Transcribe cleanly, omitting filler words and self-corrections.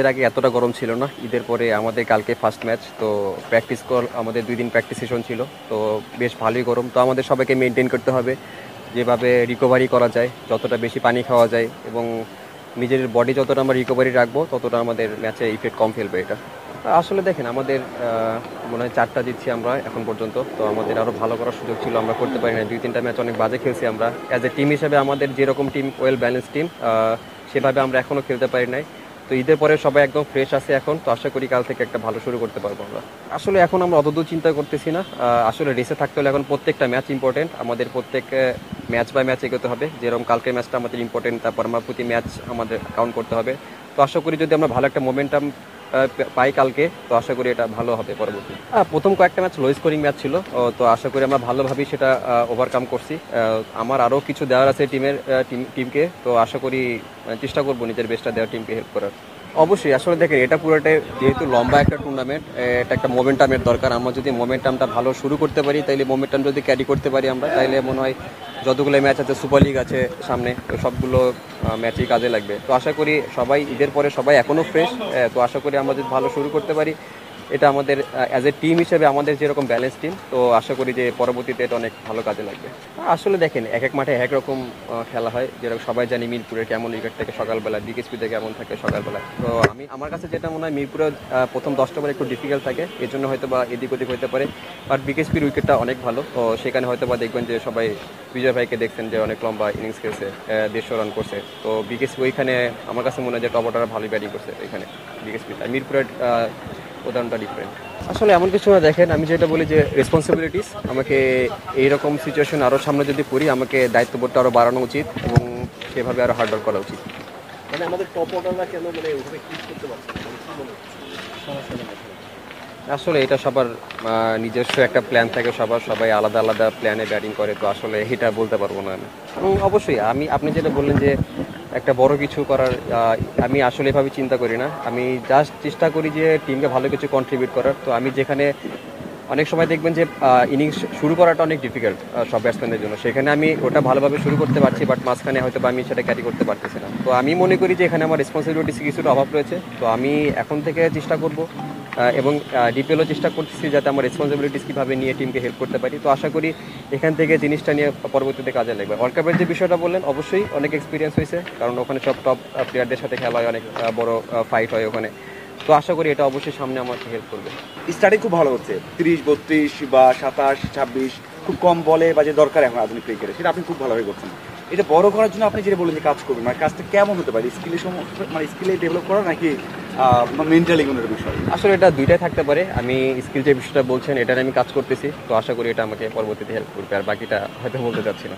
এর আগে এতটা গরম ছিল না। ঈদের পরে আমাদের কালকে ফার্স্ট ম্যাচ, তো প্র্যাকটিস কল আমাদের 2 দিন প্র্যাকটিস সেশন ছিল, তো বেশ ভালোই গরম। তো আমাদের সবাইকে মেনটেন করতে হবে যেভাবে রিকভারি করা যায়, যতটা বেশি পানি খাওয়া যায় এবং নিজের বডি যতটা আমরা রিকভারি রাখবো ততটা আমাদের ম্যাচে ইফেক্ট কম ফেলবে এটা। আসলে দেখেন আমাদের মনে হয় 4টা জিতছি আমরা এখন পর্যন্ত, তো আমাদের আরও ভালো করার সুযোগ ছিল, আমরা করতে পারি না। 2-3টা ম্যাচ অনেক বাজে খেলছি আমরা। অ্যাজ এ টিম হিসেবে আমাদের যেরকম টিম ওয়েল ব্যালেন্স টিম, সেভাবে আমরা এখনও খেলতে পারি নাই। তো ঈদের পরে সবাই একদম ফ্রেশ আছে এখন, তো আশা করি কাল থেকে একটা ভালো শুরু করতে পারবো আমরা। আসলে এখন আমরা অতদূর চিন্তা করতেছি না। আসলে রেসে থাকতে হলে এখন প্রত্যেকটা ম্যাচ ইম্পর্টেন্ট, আমাদের প্রত্যেক ম্যাচ বাই ম্যাচ এগোতে হবে। যেরকম কালকের ম্যাচটা আমাদের ইম্পর্টেন্ট, তারপর আমরা প্রতি ম্যাচ আমাদের কাউন্ট করতে হবে। তো আশা করি যদি আমরা ভালো একটা মোমেন্টাম পাই কালকে, তো আশা করি এটা ভালো হবে পরবর্তী। প্রথম কয়েকটা ম্যাচ লো স্কোরিং ম্যাচ ছিল, তো আশা করি আমরা ভালোভাবেই সেটা ওভারকাম করছি। আমার আরও কিছু দেওয়ার আছে টিমকে, তো আশা করি চেষ্টা করবো নিজের বেস্টটা দেওয়ার, টিমকে হেল্প করার। অবশ্যই আসলে দেখেন এটা পুরোটাই যেহেতু লম্বা একটা টুর্নামেন্ট, এটা একটা মোমেন্টামের দরকার। আমরা যদি মোমেন্টামটা ভালো শুরু করতে পারি, তাইলে মোমেন্টাম যদি ক্যারি করতে পারি আমরা, তাইলে মনে হয় যতগুলো ম্যাচ আছে, সুপার লিগ আছে সামনে, সবগুলো ম্যাচই কাজে লাগবে। তো আশা করি সবাই ঈদের পরে সবাই এখনও ফ্রেশ, তো আশা করি আমরা যদি ভালো শুরু করতে পারি, এটা আমাদের অ্যাজ এ টিম হিসেবে আমাদের যেরকম ব্যালেন্স টিম, তো আশা করি যে পরবর্তীতে এটা অনেক ভালো কাজে লাগবে। আসলে দেখেন এক এক মাঠে এক রকম খেলা হয়। যেরকম সবাই জানি মিরপুরের কেমন উইকেট থাকে সকালবেলা, বিকেএসপিতে কেমন থাকে সকালবেলা। তো আমার কাছে যেটা মনে হয় মিরপুরে প্রথম 10টা ওভার একটু ডিফিকাল্ট থাকে, এর জন্য হয়তো বা এদিক ওদিক হতে পারে। বাট বিকেএসপির উইকেটটা অনেক ভালো, তো সেখানে হয়তো বা দেখবেন যে সবাই বিজয় ভাইকে দেখছেন যে অনেক লম্বা ইনিংস খেলছে, 150 রান করছে। তো বিকেএসপি ওইখানে আমার কাছে মনে হয় যে টপ অর্ডার ভালোই ব্যাটিং করছে ওইখানে বিকেএসপি। আর মিরপুরের উদাহরণটা ডিফারেন্ট। আসলে এমন কিছু না, দেখেন আমি যেটা বলি যে রেসপন্সিবিলিটিস, আমাকে এইরকম সিচুয়েশন আরও সামনে যদি পড়ি, আমাকে দায়িত্ববোধটা আরও বাড়ানো উচিত এবং সেভাবে আরও হার্ডওয়ার্ক করা উচিত। মানে আমাদের টপ অর্ডাররা কেন মানে ওভাবে ক্লিক করতে পারছে না? আসলে এটা সবার নিজস্ব একটা প্ল্যান থাকে, সবাই আলাদা আলাদা প্ল্যানে ব্যাটিং করে, তো আসলে এটা বলতে পারবো না আমি। অবশ্যই আপনি যেটা বললেন যে একটা বড় কিছু করার, আমি আসলে এভাবে চিন্তা করি না। আমি জাস্ট চেষ্টা করি যে টিমকে ভালো কিছু কন্ট্রিবিউট করার। তো আমি যেখানে অনেক সময় দেখবেন যে ইনিংস শুরু করাটা অনেক ডিফিকাল্ট সব ব্যাটসম্যানদের জন্য, সেখানে আমি ওটা ভালোভাবে শুরু করতে পারছি, বাট মাঝখানে হয়তো আমি সেটা ক্যারি করতে পারতেছি না। তো আমি মনে করি যে এখানে আমার রেসপন্সিবিলিটিস কিছুটা অভাব রয়েছে। তো আমি এখন থেকে চেষ্টা করব এবং ডিপিএলও চেষ্টা করতেছি যাতে আমার রেসপন্সিবিলিটিস কীভাবে নিয়ে টিমকে হেল্প করতে পারি। তো আশা করি এখান থেকে জিনিসটা নিয়ে পরবর্তীতে কাজে লাগবে। ওয়ার্ল্ড কাপের যে বিষয়টা বললেন, অবশ্যই অনেক এক্সপিরিয়েন্স হয়েছে, কারণ ওখানে সব টপ প্লেয়ারদের সাথে খেলা হয়, অনেক বড় ফাইট হয় ওখানে। তো আশা করি এটা অবশ্যই সামনে আমাকে হেল্প করবে। স্টার্টিং খুব ভালো হচ্ছে, 30-32 বা 27-26, খুব কম বলে বা যে দরকার এখন আধুনিক ক্রিকেটে, সেটা আপনি খুব ভালোভাবে করছেন। এটা বড় করার জন্য আপনি যেটা বলেন যে কাজ করবেন, মানে কাজটা কেমন হতে পারে? স্কিলে ডেভেলপ করা নাকি মেন্টালি কোনো বিষয়? আসলে এটা দুইটাই থাকতে পারে। আমি স্কিল যে বিষয়টা বলছেন, এটা নিয়ে আমি কাজ করতেছি, তো আশা করি এটা আমাকে পরবর্তীতে হেল্প করবে, আর বাকিটা হয়তো বলতে চাচ্ছি না।